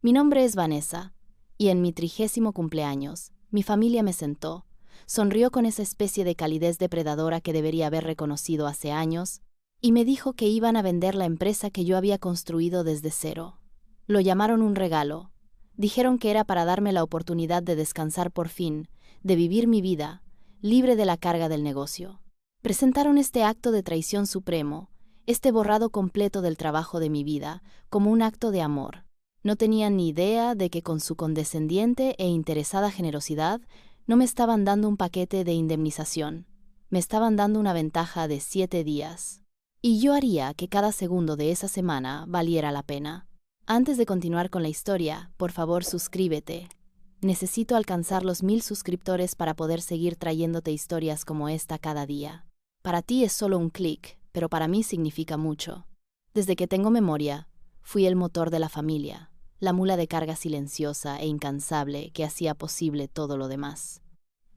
Mi nombre es Vanessa, y en mi 30º cumpleaños, mi familia me sentó, sonrió con esa especie de calidez depredadora que debería haber reconocido hace años, y me dijo que iban a vender la empresa que yo había construido desde cero. Lo llamaron un regalo. Dijeron que era para darme la oportunidad de descansar por fin, de vivir mi vida, libre de la carga del negocio. Presentaron este acto de traición supremo, este borrado completo del trabajo de mi vida, como un acto de amor. No tenían ni idea de que con su condescendiente e interesada generosidad no me estaban dando un paquete de indemnización, me estaban dando una ventaja de 7 días. Y yo haría que cada segundo de esa semana valiera la pena. Antes de continuar con la historia, por favor suscríbete. Necesito alcanzar los 1000 suscriptores para poder seguir trayéndote historias como esta cada día. Para ti es solo un clic, pero para mí significa mucho. Desde que tengo memoria, fui el motor de la familia, la mula de carga silenciosa e incansable que hacía posible todo lo demás.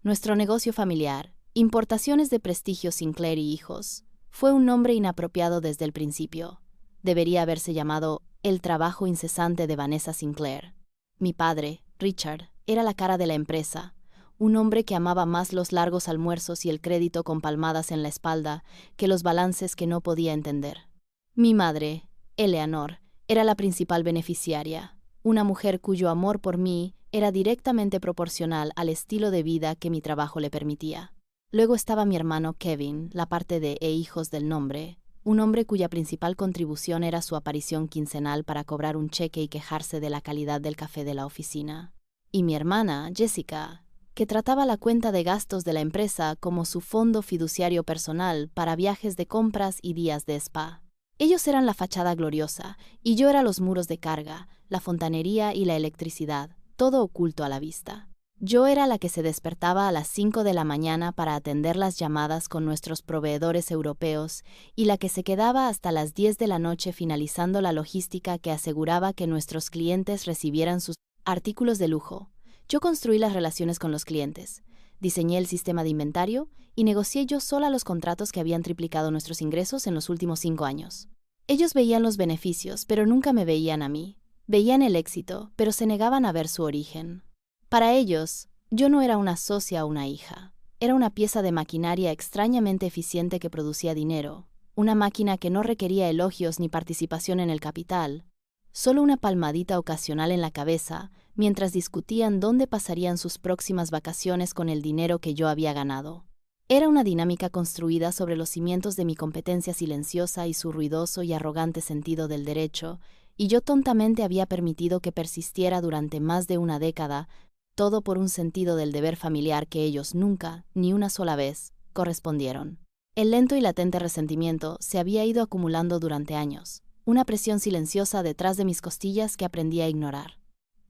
Nuestro negocio familiar, Importaciones de Prestigio Sinclair y Hijos, fue un nombre inapropiado desde el principio. Debería haberse llamado El trabajo incesante de Vanessa Sinclair. Mi padre, Richard, era la cara de la empresa, un hombre que amaba más los largos almuerzos y el crédito con palmadas en la espalda que los balances que no podía entender. Mi madre, Eleanor, era la principal beneficiaria, una mujer cuyo amor por mí era directamente proporcional al estilo de vida que mi trabajo le permitía. Luego estaba mi hermano Kevin, la parte de hijos del nombre, un hombre cuya principal contribución era su aparición quincenal para cobrar un cheque y quejarse de la calidad del café de la oficina. Y mi hermana, Jessica, que trataba la cuenta de gastos de la empresa como su fondo fiduciario personal para viajes de compras y días de spa. Ellos eran la fachada gloriosa, y yo era los muros de carga, la fontanería y la electricidad, todo oculto a la vista. Yo era la que se despertaba a las 5 de la mañana para atender las llamadas con nuestros proveedores europeos y la que se quedaba hasta las 10 de la noche finalizando la logística que aseguraba que nuestros clientes recibieran sus artículos de lujo. Yo construí las relaciones con los clientes, diseñé el sistema de inventario y negocié yo sola los contratos que habían triplicado nuestros ingresos en los últimos 5 años. Ellos veían los beneficios, pero nunca me veían a mí. Veían el éxito, pero se negaban a ver su origen. Para ellos, yo no era una socia o una hija. Era una pieza de maquinaria extrañamente eficiente que producía dinero, una máquina que no requería elogios ni participación en el capital, solo una palmadita ocasional en la cabeza mientras discutían dónde pasarían sus próximas vacaciones con el dinero que yo había ganado. Era una dinámica construida sobre los cimientos de mi competencia silenciosa y su ruidoso y arrogante sentido del derecho, y yo tontamente había permitido que persistiera durante más de una década, todo por un sentido del deber familiar que ellos nunca, ni una sola vez, correspondieron. El lento y latente resentimiento se había ido acumulando durante años, una presión silenciosa detrás de mis costillas que aprendí a ignorar.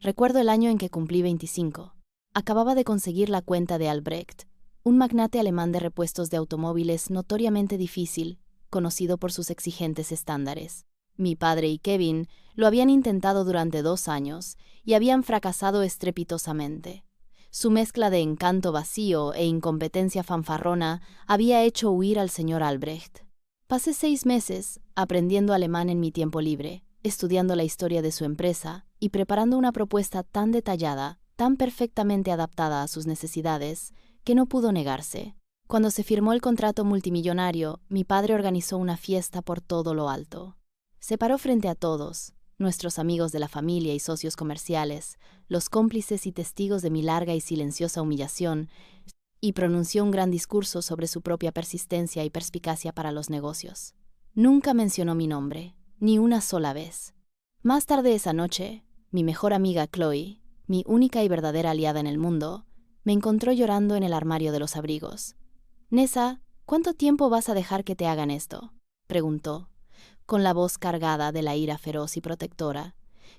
Recuerdo el año en que cumplí 25. Acababa de conseguir la cuenta de Albrecht, un magnate alemán de repuestos de automóviles notoriamente difícil, conocido por sus exigentes estándares. Mi padre y Kevin lo habían intentado durante 2 años y habían fracasado estrepitosamente. Su mezcla de encanto vacío e incompetencia fanfarrona había hecho huir al señor Albrecht. Pasé 6 meses aprendiendo alemán en mi tiempo libre, estudiando la historia de su empresa y preparando una propuesta tan detallada, tan perfectamente adaptada a sus necesidades, que no pudo negarse. Cuando se firmó el contrato multimillonario, mi padre organizó una fiesta por todo lo alto. Se paró frente a todos, nuestros amigos de la familia y socios comerciales, los cómplices y testigos de mi larga y silenciosa humillación, y pronunció un gran discurso sobre su propia persistencia y perspicacia para los negocios. Nunca mencionó mi nombre, ni una sola vez. Más tarde esa noche, mi mejor amiga Chloe, mi única y verdadera aliada en el mundo, me encontró llorando en el armario de los abrigos. «Nessa, ¿cuánto tiempo vas a dejar que te hagan esto?», preguntó, con la voz cargada de la ira feroz y protectora,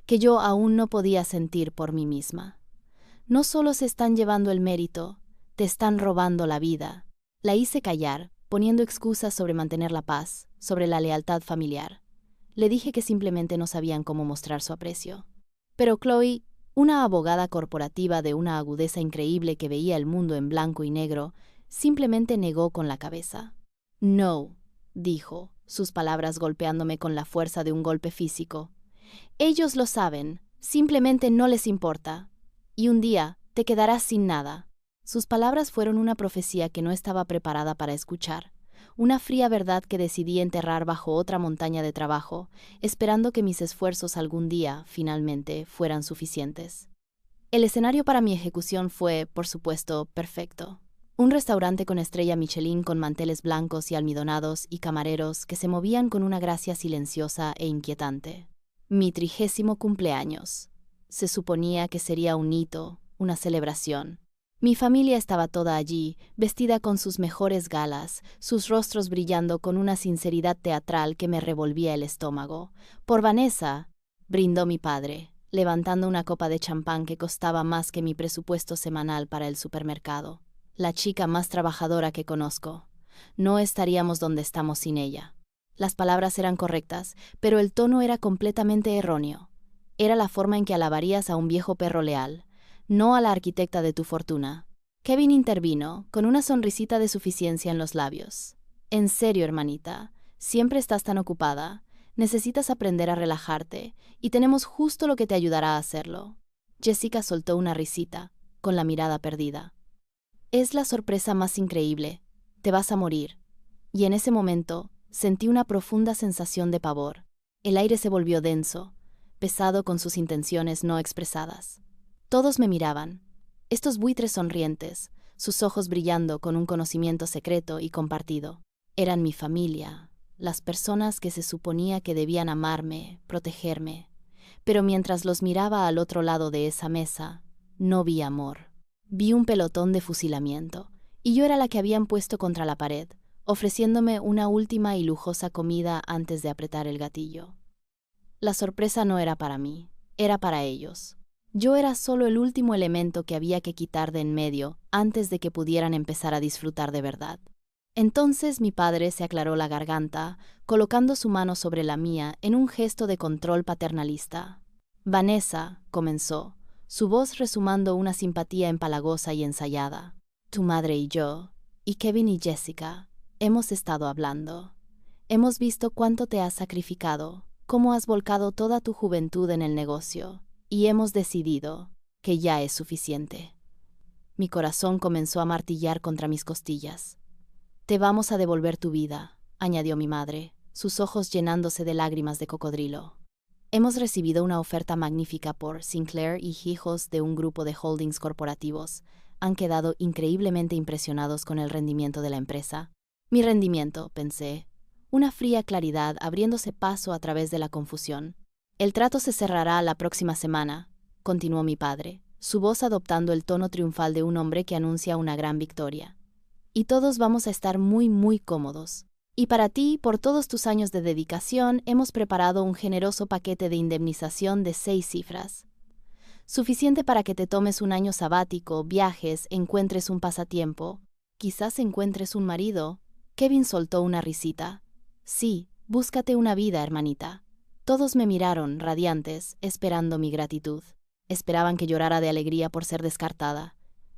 que yo aún no podía sentir por mí misma. «No solo se están llevando el mérito, te están robando la vida». La hice callar, poniendo excusas sobre mantener la paz, sobre la lealtad familiar. Le dije que simplemente no sabían cómo mostrar su aprecio. Pero Chloe, una abogada corporativa de una agudeza increíble que veía el mundo en blanco y negro, simplemente negó con la cabeza. «No», dijo, sus palabras golpeándome con la fuerza de un golpe físico. «Ellos lo saben, Simplemente no les importa. Y un día te quedarás sin nada. Sus palabras fueron una profecía que no estaba preparada para escuchar. Una fría verdad que decidí enterrar bajo otra montaña de trabajo, esperando que mis esfuerzos algún día, finalmente, fueran suficientes. El escenario para mi ejecución fue, por supuesto, perfecto. Un restaurante con estrella Michelin con manteles blancos y almidonados y camareros que se movían con una gracia silenciosa e inquietante. Mi 30º cumpleaños. Se suponía que sería un hito, una celebración. Mi familia estaba toda allí, vestida con sus mejores galas, sus rostros brillando con una sinceridad teatral que me revolvía el estómago. Por Vanessa, brindó mi padre, levantando una copa de champán que costaba más que mi presupuesto semanal para el supermercado. La chica más trabajadora que conozco. No estaríamos donde estamos sin ella. Las palabras eran correctas, pero el tono era completamente erróneo. Era la forma en que alabarías a un viejo perro leal, no a la arquitecta de tu fortuna. Kevin intervino, con una sonrisita de suficiencia en los labios. En serio, hermanita, siempre estás tan ocupada. Necesitas aprender a relajarte, y tenemos justo lo que te ayudará a hacerlo. Jessica soltó una risita, con la mirada perdida. Es la sorpresa más increíble. Te vas a morir. Y en ese momento, sentí una profunda sensación de pavor. El aire se volvió denso, pesado con sus intenciones no expresadas. Todos me miraban, estos buitres sonrientes, sus ojos brillando con un conocimiento secreto y compartido. Eran mi familia, las personas que se suponía que debían amarme, protegerme. Pero mientras los miraba al otro lado de esa mesa, no vi amor. Vi un pelotón de fusilamiento, y yo era la que habían puesto contra la pared, ofreciéndome una última y lujosa comida antes de apretar el gatillo. La sorpresa no era para mí, era para ellos. Yo era solo el último elemento que había que quitar de en medio antes de que pudieran empezar a disfrutar de verdad. Entonces mi padre se aclaró la garganta, colocando su mano sobre la mía en un gesto de control paternalista. Vanessa, comenzó, su voz resumando una simpatía empalagosa y ensayada. Tu madre y yo, y Kevin y Jessica, hemos estado hablando. Hemos visto cuánto te has sacrificado, cómo has volcado toda tu juventud en el negocio, y hemos decidido que ya es suficiente. Mi corazón comenzó a martillar contra mis costillas. Te vamos a devolver tu vida, añadió mi madre, sus ojos llenándose de lágrimas de cocodrilo. Hemos recibido una oferta magnífica por Sinclair y hijos de un grupo de holdings corporativos. Han quedado increíblemente impresionados con el rendimiento de la empresa. Mi rendimiento, pensé. Una fría claridad abriéndose paso a través de la confusión. El trato se cerrará la próxima semana, continuó mi padre, su voz adoptando el tono triunfal de un hombre que anuncia una gran victoria. Y todos vamos a estar muy, muy cómodos. Y para ti, por todos tus años de dedicación, hemos preparado un generoso paquete de indemnización de 6 cifras. Suficiente para que te tomes un año sabático, viajes, encuentres un pasatiempo. Quizás encuentres un marido. Kevin soltó una risita. Sí, búscate una vida, hermanita. Todos me miraron, radiantes, esperando mi gratitud. Esperaban que llorara de alegría por ser descartada.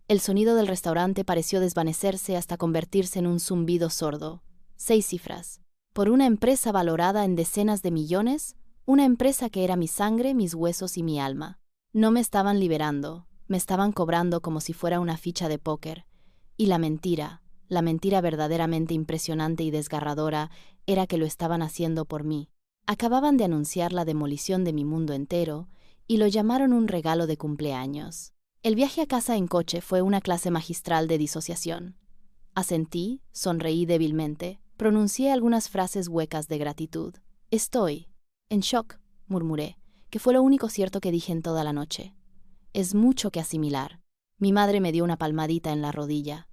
El sonido del restaurante pareció desvanecerse hasta convertirse en un zumbido sordo. 6 cifras. ¿Por una empresa valorada en decenas de millones? Una empresa que era mi sangre, mis huesos y mi alma. No me estaban liberando, me estaban cobrando como si fuera una ficha de póker. Y la mentira verdaderamente impresionante y desgarradora, era que lo estaban haciendo por mí. Acababan de anunciar la demolición de mi mundo entero y lo llamaron un regalo de cumpleaños. El viaje a casa en coche fue una clase magistral de disociación. Asentí, sonreí débilmente, pronuncié algunas frases huecas de gratitud. Estoy en shock, murmuré, que fue lo único cierto que dije en toda la noche. Es mucho que asimilar. Mi madre me dio una palmadita en la rodilla.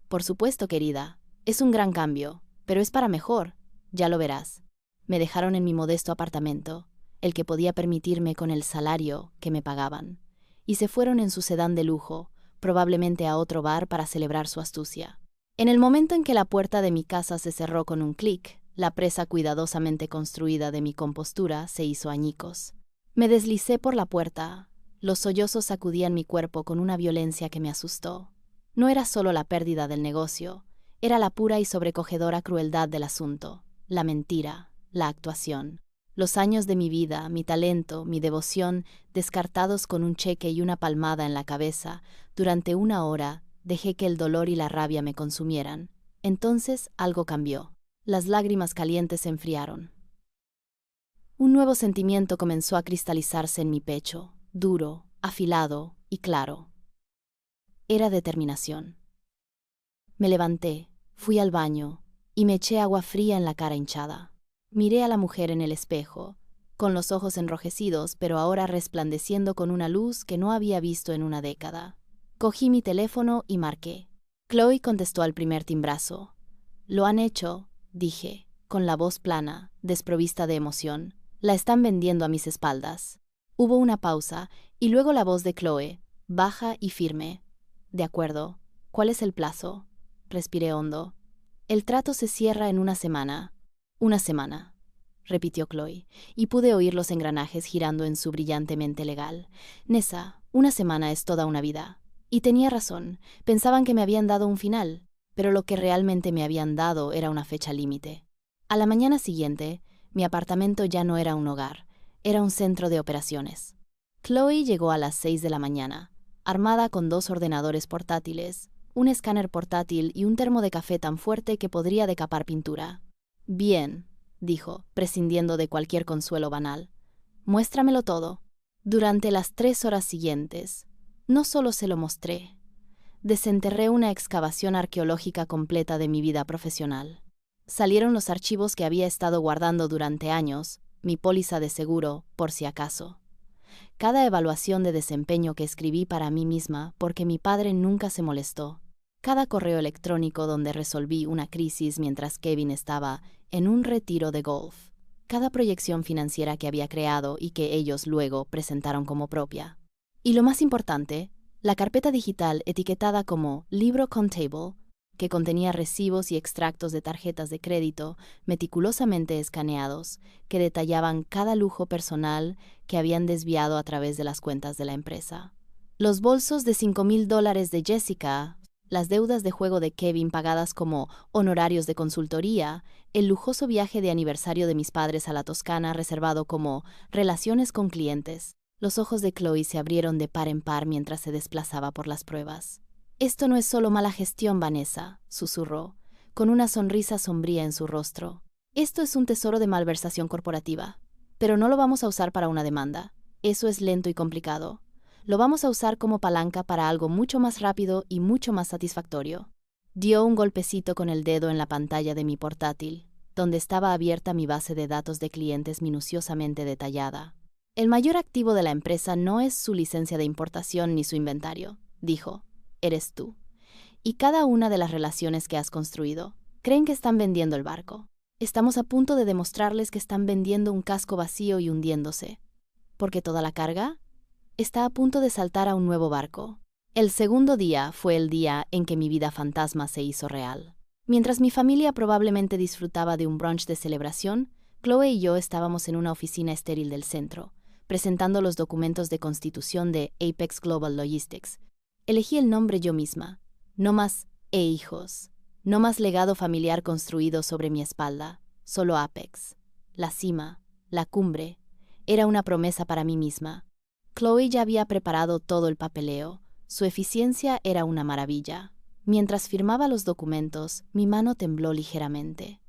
Por supuesto, querida, es un gran cambio, pero es para mejor, ya lo verás. Me dejaron en mi modesto apartamento, el que podía permitirme con el salario que me pagaban, y se fueron en su sedán de lujo, probablemente a otro bar para celebrar su astucia. En el momento en que la puerta de mi casa se cerró con un clic, la presa cuidadosamente construida de mi compostura se hizo añicos. Me deslicé por la puerta. Los sollozos sacudían mi cuerpo con una violencia que me asustó. No era solo la pérdida del negocio, era la pura y sobrecogedora crueldad del asunto, la mentira, la actuación. Los años de mi vida, mi talento, mi devoción, descartados con un cheque y una palmada en la cabeza, durante 1 hora dejé que el dolor y la rabia me consumieran. Entonces algo cambió. Las lágrimas calientes se enfriaron. Un nuevo sentimiento comenzó a cristalizarse en mi pecho, duro, afilado y claro. Era determinación. Me levanté, fui al baño y me eché agua fría en la cara hinchada. Miré a la mujer en el espejo, con los ojos enrojecidos, pero ahora resplandeciendo con una luz que no había visto en una década. Cogí mi teléfono y marqué. Chloe contestó al primer timbrazo. «Lo han hecho», dije, con la voz plana, desprovista de emoción. «La están vendiendo a mis espaldas». Hubo una pausa, y luego la voz de Chloe, baja y firme. «De acuerdo. ¿Cuál es el plazo?» Respiré hondo. «El trato se cierra en 1 semana». «1 semana», repitió Chloe, y pude oír los engranajes girando en su brillante mente legal. «Nessa, 1 semana es toda una vida». Y tenía razón, pensaban que me habían dado un final, pero lo que realmente me habían dado era una fecha límite. A la mañana siguiente, mi apartamento ya no era un hogar, era un centro de operaciones. Chloe llegó a las 6 de la mañana, armada con 2 ordenadores portátiles, un escáner portátil y un termo de café tan fuerte que podría decapar pintura. «Bien», dijo, prescindiendo de cualquier consuelo banal. «Muéstramelo todo». Durante las 3 horas siguientes, no solo se lo mostré, desenterré una excavación arqueológica completa de mi vida profesional. Salieron los archivos que había estado guardando durante años, mi póliza de seguro, por si acaso. Cada evaluación de desempeño que escribí para mí misma porque mi padre nunca se molestó. Cada correo electrónico donde resolví una crisis mientras Kevin estaba en un retiro de golf. Cada proyección financiera que había creado y que ellos luego presentaron como propia. Y lo más importante, la carpeta digital etiquetada como Libro Contable, que contenía recibos y extractos de tarjetas de crédito meticulosamente escaneados, que detallaban cada lujo personal que habían desviado a través de las cuentas de la empresa. Los bolsos de $5,000 de Jessica, las deudas de juego de Kevin pagadas como honorarios de consultoría, el lujoso viaje de aniversario de mis padres a la Toscana reservado como relaciones con clientes. Los ojos de Chloe se abrieron de par en par mientras se desplazaba por las pruebas. «Esto no es solo mala gestión, Vanessa», susurró, con una sonrisa sombría en su rostro. «Esto es un tesoro de malversación corporativa. Pero no lo vamos a usar para una demanda. Eso es lento y complicado. Lo vamos a usar como palanca para algo mucho más rápido y mucho más satisfactorio». Dio un golpecito con el dedo en la pantalla de mi portátil, donde estaba abierta mi base de datos de clientes minuciosamente detallada. «El mayor activo de la empresa no es su licencia de importación ni su inventario», dijo. «Eres tú. Y cada una de las relaciones que has construido. Creen que están vendiendo el barco. Estamos a punto de demostrarles que están vendiendo un casco vacío y hundiéndose. Porque toda la carga está a punto de saltar a un nuevo barco». El segundo día fue el día en que mi vida fantasma se hizo real. Mientras mi familia probablemente disfrutaba de un brunch de celebración, Chloe y yo estábamos en una oficina estéril del centro, presentando los documentos de constitución de Apex Global Logistics. Elegí el nombre yo misma. No más hijos. No más legado familiar construido sobre mi espalda. Solo Apex. La cima. La cumbre. Era una promesa para mí misma. Chloe ya había preparado todo el papeleo. Su eficiencia era una maravilla. Mientras firmaba los documentos, mi mano tembló ligeramente.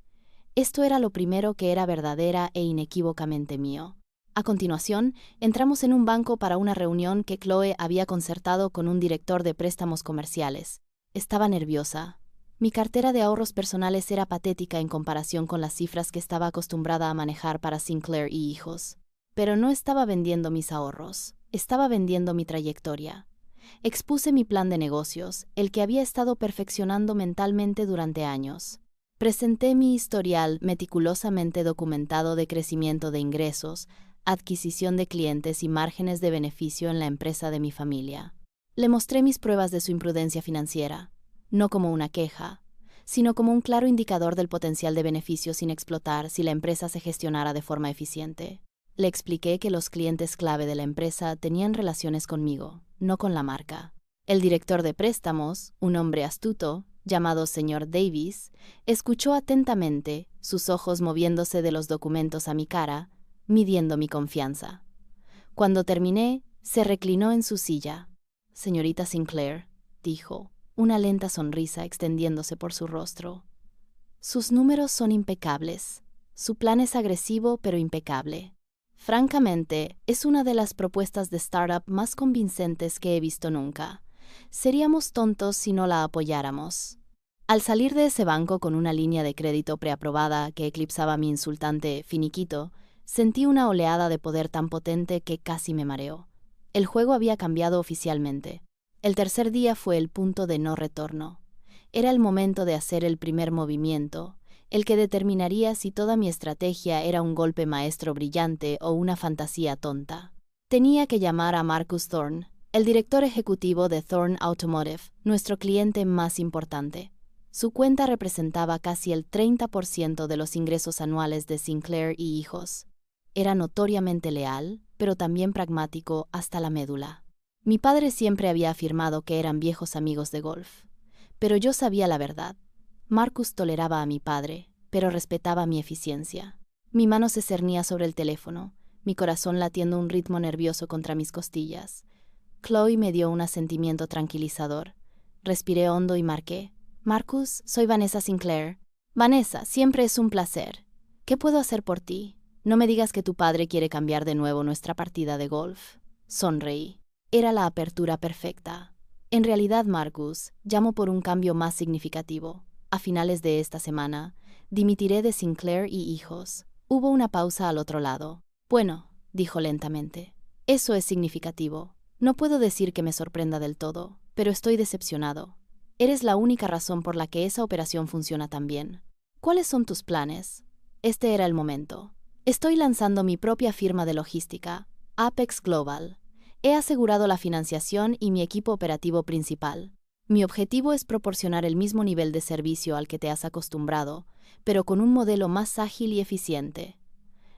Esto era lo primero que era verdadera e inequívocamente mío. A continuación, entramos en un banco para una reunión que Chloe había concertado con un director de préstamos comerciales. Estaba nerviosa. Mi cartera de ahorros personales era patética en comparación con las cifras que estaba acostumbrada a manejar para Sinclair y hijos. Pero no estaba vendiendo mis ahorros, estaba vendiendo mi trayectoria. Expuse mi plan de negocios, el que había estado perfeccionando mentalmente durante años. Presenté mi historial meticulosamente documentado de crecimiento de ingresos, adquisición de clientes y márgenes de beneficio en la empresa de mi familia. Le mostré mis pruebas de su imprudencia financiera, no como una queja, sino como un claro indicador del potencial de beneficio sin explotar si la empresa se gestionara de forma eficiente. Le expliqué que los clientes clave de la empresa tenían relaciones conmigo, no con la marca. El director de préstamos, un hombre astuto, llamado señor Davis, escuchó atentamente, sus ojos moviéndose de los documentos a mi cara, midiendo mi confianza. Cuando terminé, se reclinó en su silla. «Señorita Sinclair», dijo, una lenta sonrisa extendiéndose por su rostro. «Sus números son impecables. Su plan es agresivo pero impecable. Francamente, es una de las propuestas de startup más convincentes que he visto nunca. Seríamos tontos si no la apoyáramos». Al salir de ese banco con una línea de crédito preaprobada que eclipsaba mi insultante finiquito, sentí una oleada de poder tan potente que casi me mareó. El juego había cambiado oficialmente. El tercer día fue el punto de no retorno. Era el momento de hacer el primer movimiento, el que determinaría si toda mi estrategia era un golpe maestro brillante o una fantasía tonta. Tenía que llamar a Marcus Thorne, el director ejecutivo de Thorne Automotive, nuestro cliente más importante. Su cuenta representaba casi el 30% de los ingresos anuales de Sinclair y Hijos. Era notoriamente leal, pero también pragmático hasta la médula. Mi padre siempre había afirmado que eran viejos amigos de golf. Pero yo sabía la verdad. Marcus toleraba a mi padre, pero respetaba mi eficiencia. Mi mano se cernía sobre el teléfono, mi corazón latiendo un ritmo nervioso contra mis costillas. Chloe me dio un asentimiento tranquilizador. Respiré hondo y marqué. «Marcus, soy Vanessa Sinclair». «Vanessa, siempre es un placer. ¿Qué puedo hacer por ti? No me digas que tu padre quiere cambiar de nuevo nuestra partida de golf». Sonreí. Era la apertura perfecta. «En realidad, Marcus, llamo por un cambio más significativo. A finales de esta semana, dimitiré de Sinclair y Hijos». Hubo una pausa al otro lado. «Bueno», dijo lentamente, «eso es significativo. No puedo decir que me sorprenda del todo, pero estoy decepcionado. Eres la única razón por la que esa operación funciona tan bien. ¿Cuáles son tus planes?» Este era el momento. «Estoy lanzando mi propia firma de logística, Apex Global. He asegurado la financiación y mi equipo operativo principal. Mi objetivo es proporcionar el mismo nivel de servicio al que te has acostumbrado, pero con un modelo más ágil y eficiente».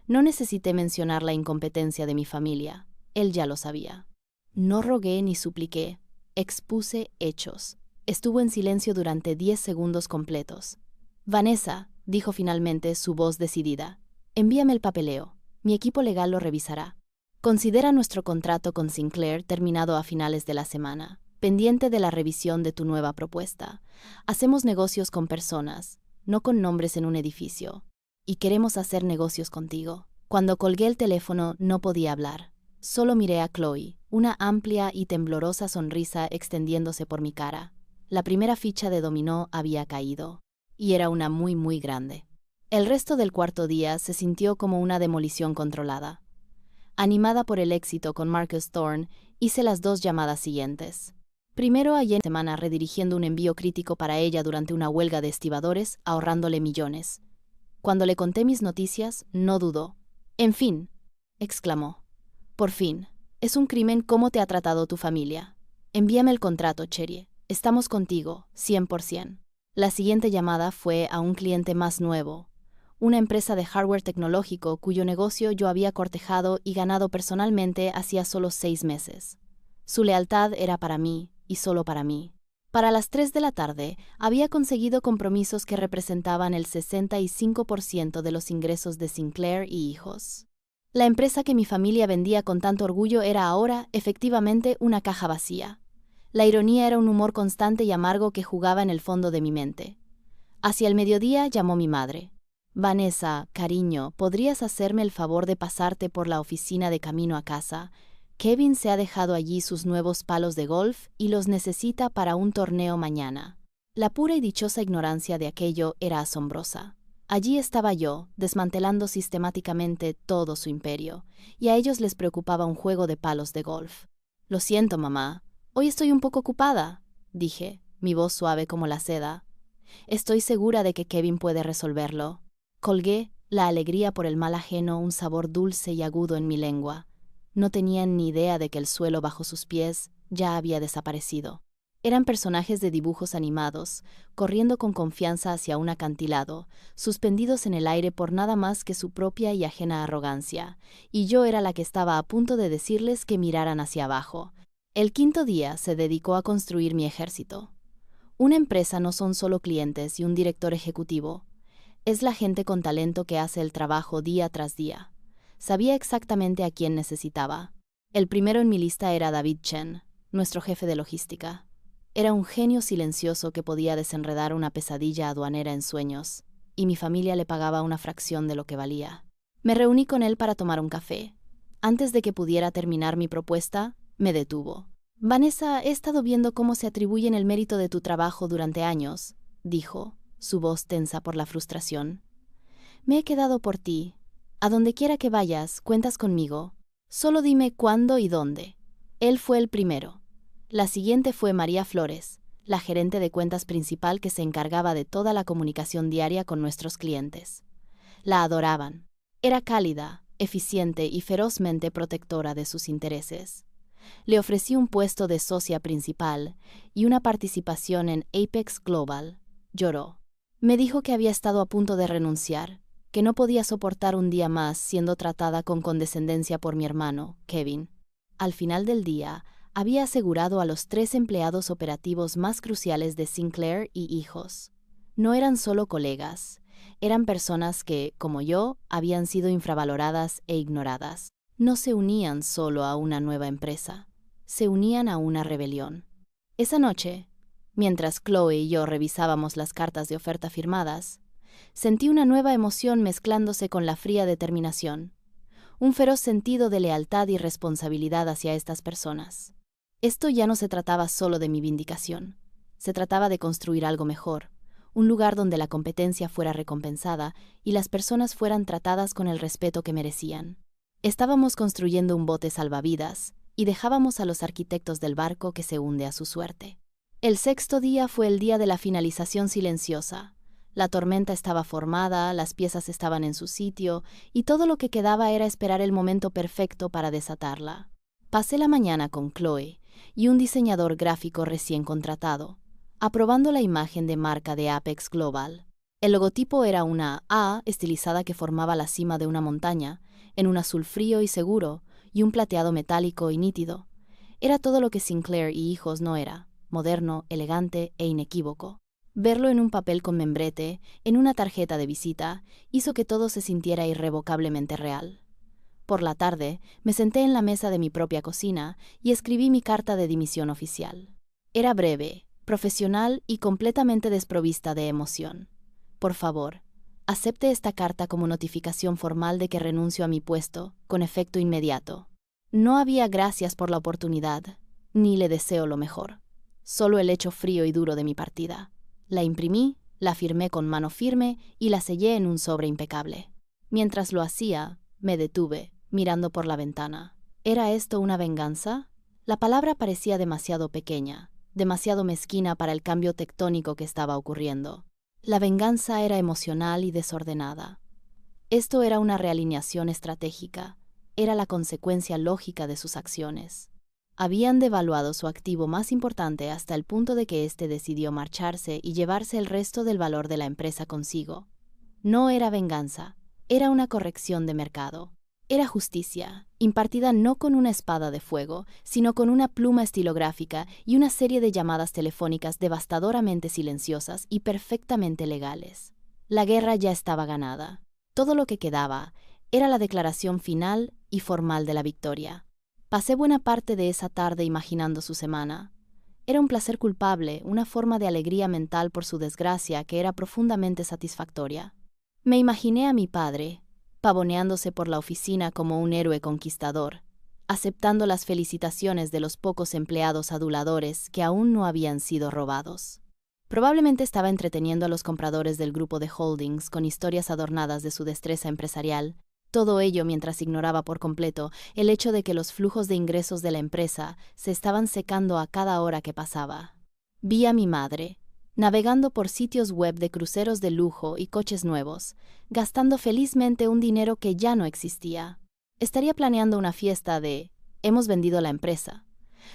No necesité mencionar la incompetencia de mi familia. Él ya lo sabía. No rogué ni supliqué. Expuse hechos. Estuvo en silencio durante 10 segundos completos. «Vanessa», dijo finalmente, su voz decidida, «envíame el papeleo. Mi equipo legal lo revisará. Considera nuestro contrato con Sinclair terminado a finales de la semana, pendiente de la revisión de tu nueva propuesta. Hacemos negocios con personas, no con nombres en un edificio. Y queremos hacer negocios contigo». Cuando colgué el teléfono no podía hablar. Solo miré a Chloe, una amplia y temblorosa sonrisa extendiéndose por mi cara. La primera ficha de dominó había caído, y era una muy grande. El resto del cuarto día se sintió como una demolición controlada. Animada por el éxito con Marcus Thorne, hice las 2 llamadas siguientes. Primero ayer semana redirigiendo un envío crítico para ella durante una huelga de estibadores, ahorrándole millones. Cuando le conté mis noticias, no dudó. «En fin», exclamó. «Por fin. Es un crimen cómo te ha tratado tu familia. Envíame el contrato, Cherie. Estamos contigo, 100%. La siguiente llamada fue a un cliente más nuevo, una empresa de hardware tecnológico cuyo negocio yo había cortejado y ganado personalmente hacía solo 6 meses. Su lealtad era para mí y solo para mí. Para las 3 de la tarde había conseguido compromisos que representaban el 65% de los ingresos de Sinclair y Hijos. La empresa que mi familia vendía con tanto orgullo era ahora, efectivamente, una caja vacía. La ironía era un humor constante y amargo que jugaba en el fondo de mi mente. Hacia el mediodía llamó mi madre. «Vanessa, cariño, ¿podrías hacerme el favor de pasarte por la oficina de camino a casa? Kevin se ha dejado allí sus nuevos palos de golf y los necesita para un torneo mañana». La pura y dichosa ignorancia de aquello era asombrosa. Allí estaba yo, desmantelando sistemáticamente todo su imperio, y a ellos les preocupaba un juego de palos de golf. «Lo siento, mamá. Hoy estoy un poco ocupada», dije, mi voz suave como la seda. «Estoy segura de que Kevin puede resolverlo». Colgué, la alegría por el mal ajeno un sabor dulce y agudo en mi lengua. No tenían ni idea de que el suelo bajo sus pies ya había desaparecido. Eran personajes de dibujos animados, corriendo con confianza hacia un acantilado, suspendidos en el aire por nada más que su propia y ajena arrogancia, y yo era la que estaba a punto de decirles que miraran hacia abajo. El quinto día se dedicó a construir mi ejército. Una empresa no son solo clientes y un director ejecutivo. Es la gente con talento que hace el trabajo día tras día. Sabía exactamente a quién necesitaba. El primero en mi lista era David Chen, nuestro jefe de logística. Era un genio silencioso que podía desenredar una pesadilla aduanera en sueños, y mi familia le pagaba una fracción de lo que valía. Me reuní con él para tomar un café. Antes de que pudiera terminar mi propuesta, me detuvo. Vanessa, he estado viendo cómo se atribuyen el mérito de tu trabajo durante años, dijo, su voz tensa por la frustración. Me he quedado por ti. A donde quiera que vayas, cuentas conmigo. Solo dime cuándo y dónde. Él fue el primero. La siguiente fue María Flores, la gerente de cuentas principal que se encargaba de toda la comunicación diaria con nuestros clientes. La adoraban. Era cálida, eficiente y ferozmente protectora de sus intereses. Le ofrecí un puesto de socia principal y una participación en Apex Global. Lloró. Me dijo que había estado a punto de renunciar, que no podía soportar un día más siendo tratada con condescendencia por mi hermano, Kevin. Al final del día, había asegurado a los 3 empleados operativos más cruciales de Sinclair y hijos. No eran solo colegas, eran personas que, como yo, habían sido infravaloradas e ignoradas. No se unían solo a una nueva empresa, se unían a una rebelión. Esa noche, mientras Chloe y yo revisábamos las cartas de oferta firmadas, sentí una nueva emoción mezclándose con la fría determinación, un feroz sentido de lealtad y responsabilidad hacia estas personas. Esto ya no se trataba solo de mi vindicación, se trataba de construir algo mejor, un lugar donde la competencia fuera recompensada y las personas fueran tratadas con el respeto que merecían. Estábamos construyendo un bote salvavidas y dejábamos a los arquitectos del barco que se hunde a su suerte. El 6º día fue el día de la finalización silenciosa. La tormenta estaba formada, las piezas estaban en su sitio y todo lo que quedaba era esperar el momento perfecto para desatarla. Pasé la mañana con Chloe y un diseñador gráfico recién contratado, aprobando la imagen de marca de Apex Global. El logotipo era una A estilizada que formaba la cima de una montaña, en un azul frío y seguro, y un plateado metálico y nítido. Era todo lo que Sinclair y hijos no era, moderno, elegante e inequívoco. Verlo en un papel con membrete, en una tarjeta de visita, hizo que todo se sintiera irrevocablemente real. Por la tarde, me senté en la mesa de mi propia cocina y escribí mi carta de dimisión oficial. Era breve, profesional y completamente desprovista de emoción. Por favor, acepte esta carta como notificación formal de que renuncio a mi puesto, con efecto inmediato. No había gracias por la oportunidad, ni le deseo lo mejor. Solo el hecho frío y duro de mi partida. La imprimí, la firmé con mano firme y la sellé en un sobre impecable. Mientras lo hacía, me detuve, mirando por la ventana. ¿Era esto una venganza? La palabra parecía demasiado pequeña, demasiado mezquina para el cambio tectónico que estaba ocurriendo. La venganza era emocional y desordenada. Esto era una realineación estratégica, era la consecuencia lógica de sus acciones. Habían devaluado su activo más importante hasta el punto de que éste decidió marcharse y llevarse el resto del valor de la empresa consigo. No era venganza, era una corrección de mercado. Era justicia, impartida no con una espada de fuego, sino con una pluma estilográfica y una serie de llamadas telefónicas devastadoramente silenciosas y perfectamente legales. La guerra ya estaba ganada. Todo lo que quedaba era la declaración final y formal de la victoria. Pasé buena parte de esa tarde imaginando su semana. Era un placer culpable, una forma de alegría mental por su desgracia que era profundamente satisfactoria. Me imaginé a mi padre, pavoneándose por la oficina como un héroe conquistador, aceptando las felicitaciones de los pocos empleados aduladores que aún no habían sido robados. Probablemente estaba entreteniendo a los compradores del grupo de holdings con historias adornadas de su destreza empresarial, todo ello mientras ignoraba por completo el hecho de que los flujos de ingresos de la empresa se estaban secando a cada hora que pasaba. Vi a mi madre, navegando por sitios web de cruceros de lujo y coches nuevos, gastando felizmente un dinero que ya no existía. Estaría planeando una fiesta de «hemos vendido la empresa»,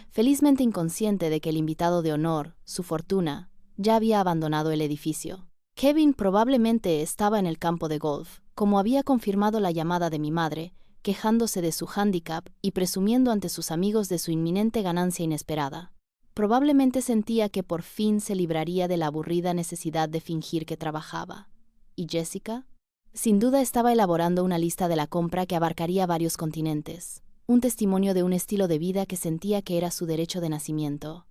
felizmente inconsciente de que el invitado de honor, su fortuna, ya había abandonado el edificio. Kevin probablemente estaba en el campo de golf, como había confirmado la llamada de mi madre, quejándose de su hándicap y presumiendo ante sus amigos de su inminente ganancia inesperada. Probablemente sentía que por fin se libraría de la aburrida necesidad de fingir que trabajaba. ¿Y Jessica? Sin duda estaba elaborando una lista de la compra que abarcaría varios continentes, un testimonio de un estilo de vida que sentía que era su derecho de nacimiento.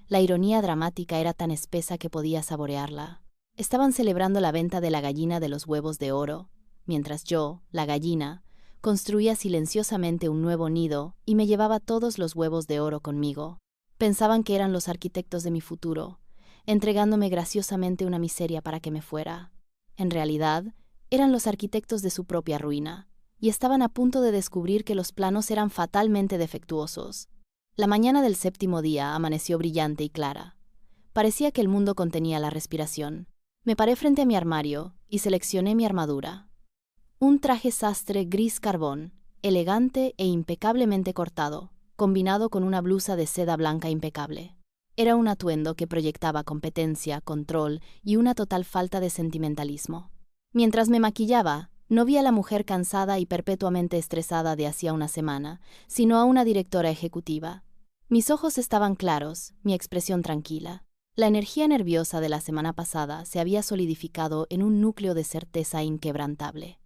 La ironía dramática era tan espesa que podía saborearla. Estaban celebrando la venta de la gallina de los huevos de oro, mientras yo, la gallina, construía silenciosamente un nuevo nido y me llevaba todos los huevos de oro conmigo. Pensaban que eran los arquitectos de mi futuro, entregándome graciosamente una miseria para que me fuera. En realidad, eran los arquitectos de su propia ruina, y estaban a punto de descubrir que los planos eran fatalmente defectuosos. La mañana del 7º día amaneció brillante y clara. Parecía que el mundo contenía la respiración. Me paré frente a mi armario y seleccioné mi armadura. Un traje sastre gris carbón, elegante e impecablemente cortado, combinado con una blusa de seda blanca impecable. Era un atuendo que proyectaba competencia, control y una total falta de sentimentalismo. Mientras me maquillaba, no vi a la mujer cansada y perpetuamente estresada de hacía una semana, sino a una directora ejecutiva. Mis ojos estaban claros, mi expresión tranquila. La energía nerviosa de la semana pasada se había solidificado en un núcleo de certeza inquebrantable.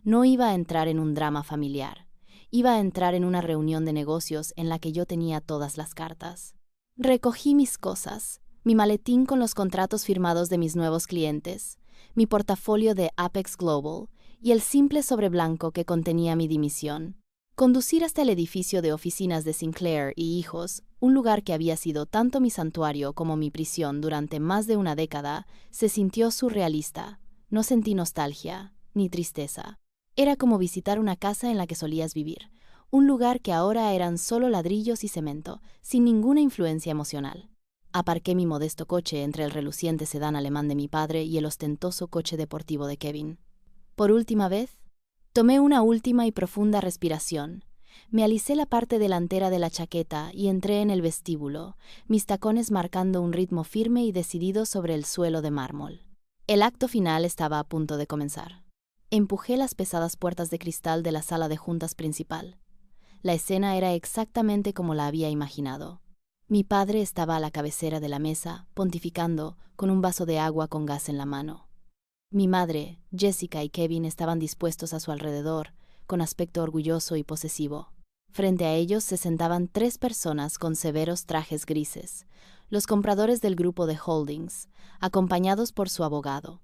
No iba a entrar en un drama familiar. Iba a entrar en una reunión de negocios en la que yo tenía todas las cartas. Recogí mis cosas, mi maletín con los contratos firmados de mis nuevos clientes, mi portafolio de Apex Global y el simple sobre blanco que contenía mi dimisión. Conducir hasta el edificio de oficinas de Sinclair y Hijos, un lugar que había sido tanto mi santuario como mi prisión durante más de una década, se sintió surrealista. No sentí nostalgia, ni tristeza. Era como visitar una casa en la que solías vivir, un lugar que ahora eran solo ladrillos y cemento, sin ninguna influencia emocional. Aparqué mi modesto coche entre el reluciente sedán alemán de mi padre y el ostentoso coche deportivo de Kevin. Por última vez, tomé una última y profunda respiración. Me alicé la parte delantera de la chaqueta y entré en el vestíbulo, mis tacones marcando un ritmo firme y decidido sobre el suelo de mármol. El acto final estaba a punto de comenzar. Empujé las pesadas puertas de cristal de la sala de juntas principal. La escena era exactamente como la había imaginado. Mi padre estaba a la cabecera de la mesa, pontificando, con un vaso de agua con gas en la mano. Mi madre, Jessica y Kevin estaban dispuestos a su alrededor, con aspecto orgulloso y posesivo. Frente a ellos se sentaban 3 personas con severos trajes grises, los compradores del grupo de Holdings, acompañados por su abogado.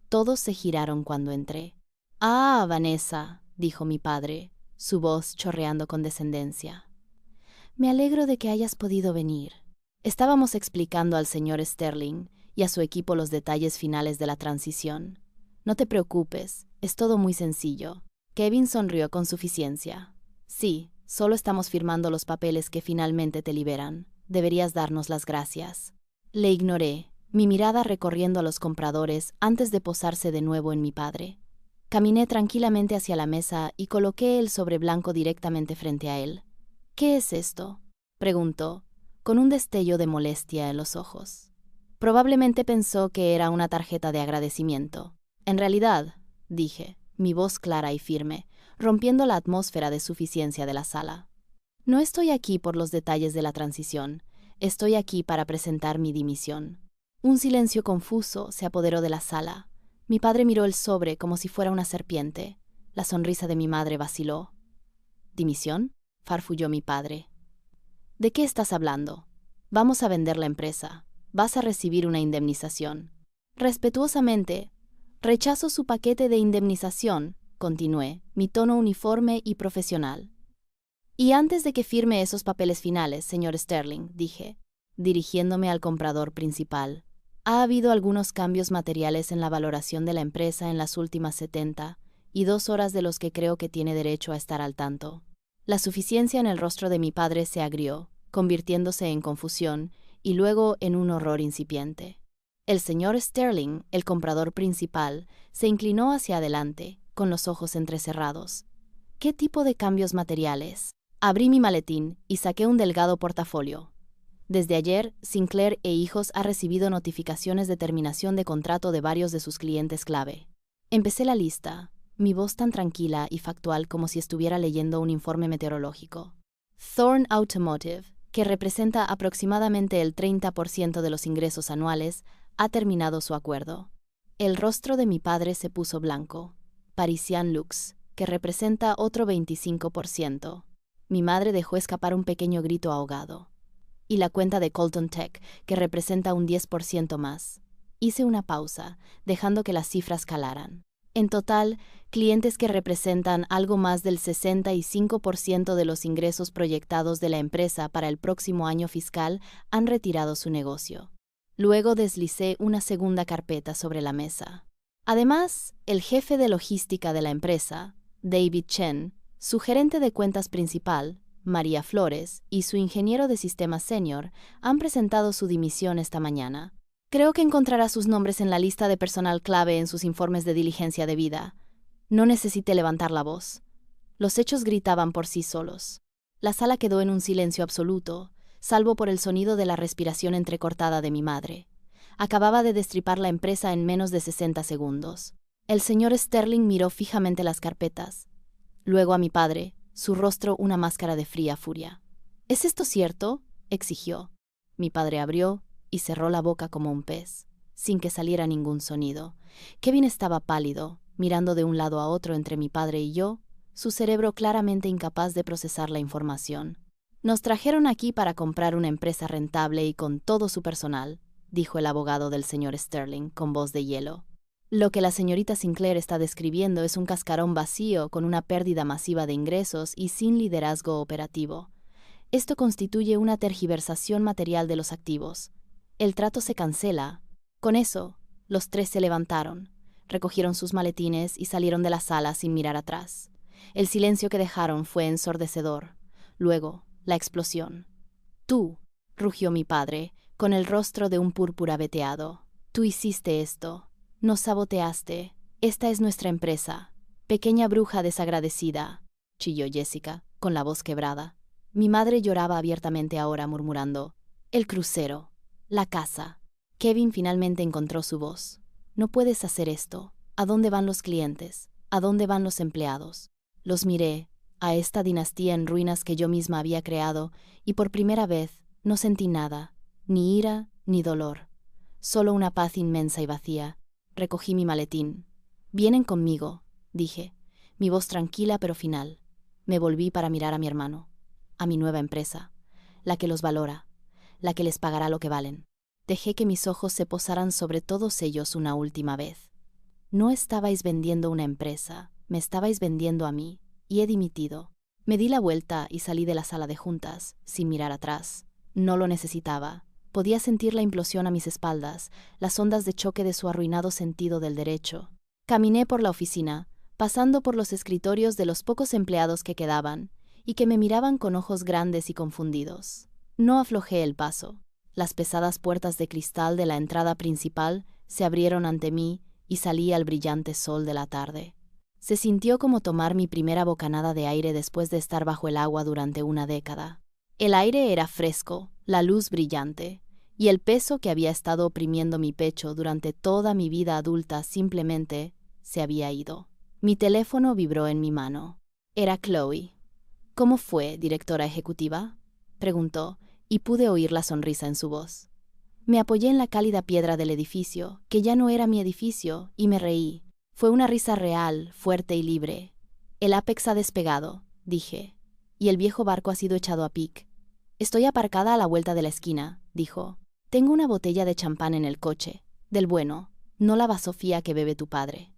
Todos se giraron cuando entré. «Ah, Vanessa», dijo mi padre, su voz chorreando con descendencia. «Me alegro de que hayas podido venir». Estábamos explicando al señor Sterling y a su equipo los detalles finales de la transición. «No te preocupes, es todo muy sencillo». Kevin sonrió con suficiencia. «Sí, solo estamos firmando los papeles que finalmente te liberan. Deberías darnos las gracias». Le ignoré, mi mirada recorriendo a los compradores antes de posarse de nuevo en mi padre. Caminé tranquilamente hacia la mesa y coloqué el sobre blanco directamente frente a él. «¿Qué es esto?», preguntó, con un destello de molestia en los ojos. Probablemente pensó que era una tarjeta de agradecimiento. «En realidad», dije, mi voz clara y firme, rompiendo la atmósfera de suficiencia de la sala. «No estoy aquí por los detalles de la transición. Estoy aquí para presentar mi dimisión». Un silencio confuso se apoderó de la sala. Mi padre miró el sobre como si fuera una serpiente. La sonrisa de mi madre vaciló. «¿Dimisión?», farfulló mi padre. «¿De qué estás hablando? Vamos a vender la empresa. Vas a recibir una indemnización». Respetuosamente, «Rechazo su paquete de indemnización», continué, mi tono uniforme y profesional. «Y antes de que firme esos papeles finales, señor Sterling», dije, dirigiéndome al comprador principal, «ha habido algunos cambios materiales en la valoración de la empresa en las últimas 72 horas de los que creo que tiene derecho a estar al tanto». La suficiencia en el rostro de mi padre se agrió, convirtiéndose en confusión y luego en un horror incipiente. El señor Sterling, el comprador principal, se inclinó hacia adelante, con los ojos entrecerrados. «¿Qué tipo de cambios materiales?». Abrí mi maletín y saqué un delgado portafolio. Desde ayer, Sinclair e Hijos ha recibido notificaciones de terminación de contrato de varios de sus clientes clave. Empecé la lista, mi voz tan tranquila y factual como si estuviera leyendo un informe meteorológico. Thorn Automotive, que representa aproximadamente el 30% de los ingresos anuales, ha terminado su acuerdo. El rostro de mi padre se puso blanco. Parisian Lux, que representa otro 25%. Mi madre dejó escapar un pequeño grito ahogado. Y la cuenta de Colton Tech, que representa un 10% más. Hice una pausa, dejando que las cifras calaran. En total, clientes que representan algo más del 65% de los ingresos proyectados de la empresa para el próximo año fiscal han retirado su negocio. Luego deslicé una segunda carpeta sobre la mesa. Además, el jefe de logística de la empresa, David Chen, su gerente de cuentas principal, María Flores, y su ingeniero de sistemas senior han presentado su dimisión esta mañana. Creo que encontrará sus nombres en la lista de personal clave en sus informes de diligencia debida. No necesité levantar la voz. Los hechos gritaban por sí solos. La sala quedó en un silencio absoluto, salvo por el sonido de la respiración entrecortada de mi madre. Acababa de destripar la empresa en menos de 60 segundos. El señor Sterling miró fijamente las carpetas. Luego a mi padre, su rostro una máscara de fría furia. ¿Es esto cierto?, exigió. Mi padre abrió y cerró la boca como un pez, sin que saliera ningún sonido. Kevin estaba pálido, mirando de un lado a otro entre mi padre y yo, su cerebro claramente incapaz de procesar la información. Nos trajeron aquí para comprar una empresa rentable y con todo su personal, dijo el abogado del señor Sterling con voz de hielo. Lo que la señorita Sinclair está describiendo es un cascarón vacío con una pérdida masiva de ingresos y sin liderazgo operativo. Esto constituye una tergiversación material de los activos. El trato se cancela. Con eso, los tres se levantaron, recogieron sus maletines y salieron de la sala sin mirar atrás. El silencio que dejaron fue ensordecedor. Luego, la explosión. Tú, rugió mi padre, con el rostro de un púrpura veteado. Tú hiciste esto. Nos saboteaste. Esta es nuestra empresa. Pequeña bruja desagradecida, chilló Jessica, con la voz quebrada. Mi madre lloraba abiertamente ahora, murmurando: el crucero. La casa. Kevin finalmente encontró su voz. No puedes hacer esto. ¿A dónde van los clientes? ¿A dónde van los empleados? Los miré, a esta dinastía en ruinas que yo misma había creado, y por primera vez no sentí nada, ni ira ni dolor. Solo una paz inmensa y vacía. Recogí mi maletín. «Vienen conmigo», dije, mi voz tranquila pero final. Me volví para mirar a mi hermano, a mi nueva empresa, la que los valora, la que les pagará lo que valen. Dejé que mis ojos se posaran sobre todos ellos una última vez. No estabais vendiendo una empresa, me estabais vendiendo a mí, y he dimitido. Me di la vuelta y salí de la sala de juntas, sin mirar atrás. No lo necesitaba. Podía sentir la implosión a mis espaldas, las ondas de choque de su arruinado sentido del derecho. Caminé por la oficina, pasando por los escritorios de los pocos empleados que quedaban, y que me miraban con ojos grandes y confundidos. No aflojé el paso. Las pesadas puertas de cristal de la entrada principal se abrieron ante mí y salí al brillante sol de la tarde. Se sintió como tomar mi primera bocanada de aire después de estar bajo el agua durante una década. El aire era fresco, la luz brillante, y el peso que había estado oprimiendo mi pecho durante toda mi vida adulta simplemente se había ido. Mi teléfono vibró en mi mano. Era Chloe. «¿Cómo fue, directora ejecutiva?», preguntó, y pude oír la sonrisa en su voz. Me apoyé en la cálida piedra del edificio, que ya no era mi edificio, y me reí. Fue una risa real, fuerte y libre. «El Apex ha despegado», dije, «y el viejo barco ha sido echado a pic». «Estoy aparcada a la vuelta de la esquina», dijo. «Tengo una botella de champán en el coche, del bueno, no la basofía que bebe tu padre».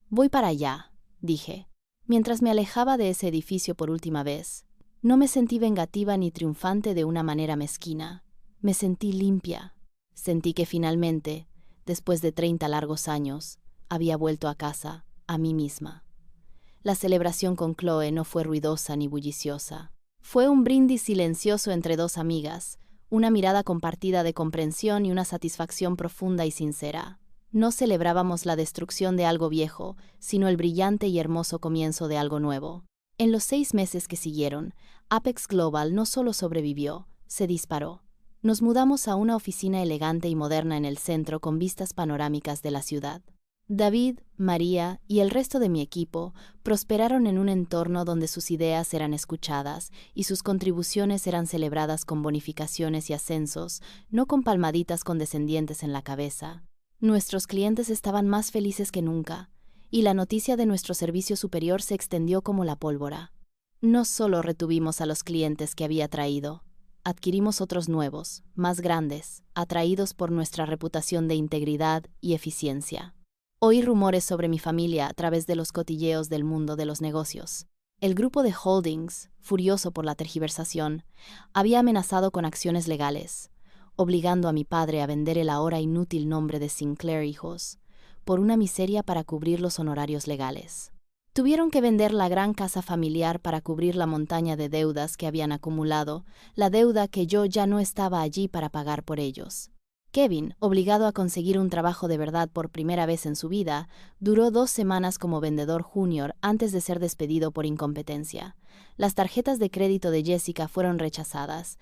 «Voy para allá», dije. Mientras me alejaba de ese edificio por última vez, no me sentí vengativa ni triunfante de una manera mezquina. Me sentí limpia. Sentí que finalmente, después de 30 largos años, había vuelto a casa, a mí misma. La celebración con Chloe no fue ruidosa ni bulliciosa. Fue un brindis silencioso entre dos amigas, una mirada compartida de comprensión y una satisfacción profunda y sincera. No celebrábamos la destrucción de algo viejo, sino el brillante y hermoso comienzo de algo nuevo. En los 6 meses que siguieron, Apex Global no solo sobrevivió, se disparó. Nos mudamos a una oficina elegante y moderna en el centro con vistas panorámicas de la ciudad. David, María y el resto de mi equipo prosperaron en un entorno donde sus ideas eran escuchadas y sus contribuciones eran celebradas con bonificaciones y ascensos, no con palmaditas condescendientes en la cabeza. Nuestros clientes estaban más felices que nunca, y la noticia de nuestro servicio superior se extendió como la pólvora. No solo retuvimos a los clientes que había traído, adquirimos otros nuevos, más grandes, atraídos por nuestra reputación de integridad y eficiencia. Oí rumores sobre mi familia a través de los cotilleos del mundo de los negocios. El grupo de Holdings, furioso por la tergiversación, había amenazado con acciones legales, obligando a mi padre a vender el ahora inútil nombre de Sinclair Hijos, por una miseria para cubrir los honorarios legales. Tuvieron que vender la gran casa familiar para cubrir la montaña de deudas que habían acumulado, la deuda que yo ya no estaba allí para pagar por ellos. Kevin, obligado a conseguir un trabajo de verdad por primera vez en su vida, duró 2 semanas como vendedor junior antes de ser despedido por incompetencia. Las tarjetas de crédito de Jessica fueron rechazadas.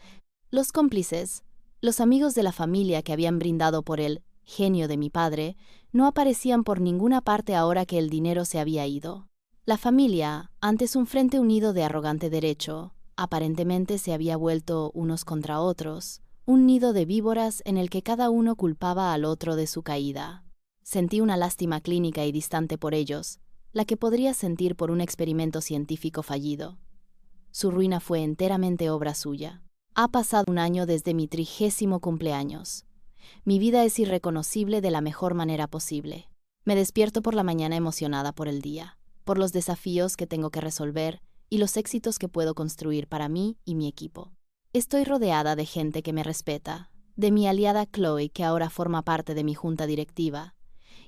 Los cómplices, los amigos de la familia que habían brindado por el genio de mi padre, no aparecían por ninguna parte ahora que el dinero se había ido. La familia, antes un frente unido de arrogante derecho, aparentemente se había vuelto unos contra otros, un nido de víboras en el que cada uno culpaba al otro de su caída. Sentí una lástima clínica y distante por ellos, la que podría sentir por un experimento científico fallido. Su ruina fue enteramente obra suya. Ha pasado 1 año desde mi 30º cumpleaños. Mi vida es irreconocible de la mejor manera posible. Me despierto por la mañana emocionada por el día, por los desafíos que tengo que resolver y los éxitos que puedo construir para mí y mi equipo. Estoy rodeada de gente que me respeta, de mi aliada Chloe, que ahora forma parte de mi junta directiva,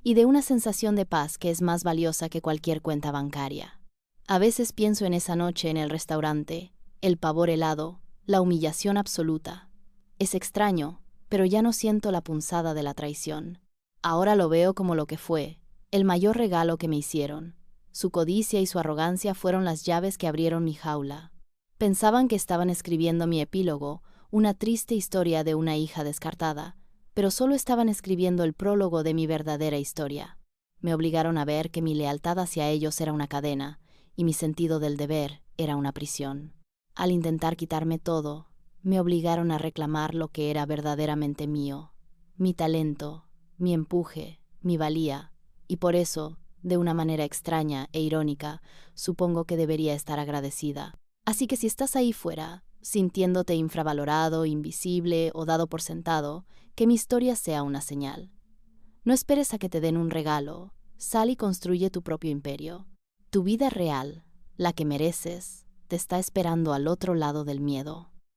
y de una sensación de paz que es más valiosa que cualquier cuenta bancaria. A veces pienso en esa noche en el restaurante, el pavor helado, la humillación absoluta. Es extraño, pero ya no siento la punzada de la traición. Ahora lo veo como lo que fue, el mayor regalo que me hicieron. Su codicia y su arrogancia fueron las llaves que abrieron mi jaula. Pensaban que estaban escribiendo mi epílogo, una triste historia de una hija descartada, pero solo estaban escribiendo el prólogo de mi verdadera historia. Me obligaron a ver que mi lealtad hacia ellos era una cadena, y mi sentido del deber era una prisión. Al intentar quitarme todo, me obligaron a reclamar lo que era verdaderamente mío, mi talento, mi empuje, mi valía, y por eso, de una manera extraña e irónica, supongo que debería estar agradecida. Así que si estás ahí fuera, sintiéndote infravalorado, invisible o dado por sentado, que mi historia sea una señal. No esperes a que te den un regalo, sal y construye tu propio imperio. Tu vida real, la que mereces, te está esperando al otro lado del miedo.